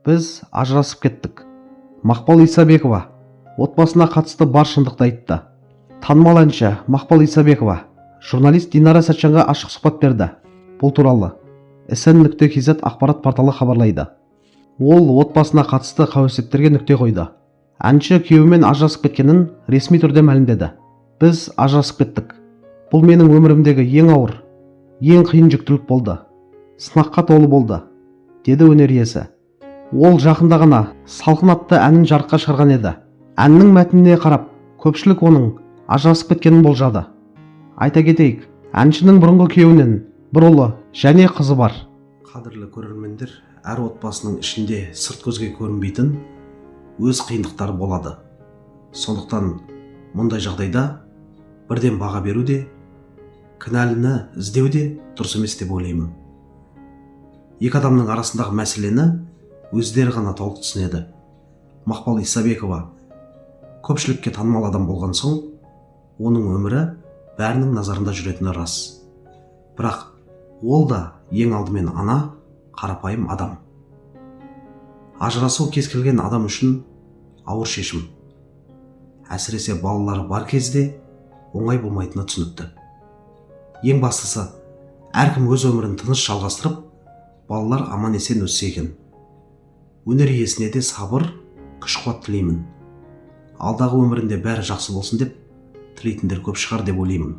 Біз ажырасып кеттік. Мақпал Исабекова отбасына қатысты бар шындықты айтты. Танымал әнші Мақпал Исабекова журналист Динара Сәтжанға ашық сұхбат берді. Бұл туралы SN.kz ақпарат порталы хабарлайды. Ол отбасына қатысты қауесеттерге нүкте қойды. Әнші күйеуімен ажырасып кеткенін ресми түрде мәлімдеді. Біз ажырасып кеттік. Бұл менің өмірімдегі ең ауыр, ең қиын жүктілік болды. Сынаққа толы болды, деді өнер иесі. Ол жақында ғана Салқын атты әнін жарыққа шығарған еді. Әннің мәтініне қарап, көпшілік оның ажырасып кеткенін болжады. Айта кетейік, әншінің бұрынғы күйеуінен бір ұлы және қызы бар. Қадірлі көрермендер, әр отбасының ішінде сырт көзге көрінбейтін өз қиындықтары болады. Сондықтан мұндай жағдайда бірден баға беру де, кінәліні іздеу де дұрыс емес деп ойлаймын. Екі адамның арасындағы мәселені өздері ғана толық түсінеді. Мақпал Исабекова көпшілікке танымал адам болған соң, оның өмірі бәрінің назарында жүретіні рас. Бірақ ол да ең алдымен ана, қарапайым адам. Ажырасу кез келген адам үшін ауыр шешім. Әсіресе балалары бар кезде оңай болмайтыны түсінікті. Ең бастысы, әркім өз өмірін тыныш жалғастырып, балалар аман есен өссе екен. Өнер иесіне де сабыр, күш-қуат тілеймін. Алдағы өмірінде бәрі жақсы болсын деп тілейтіндер көп шығар деп ойлаймын.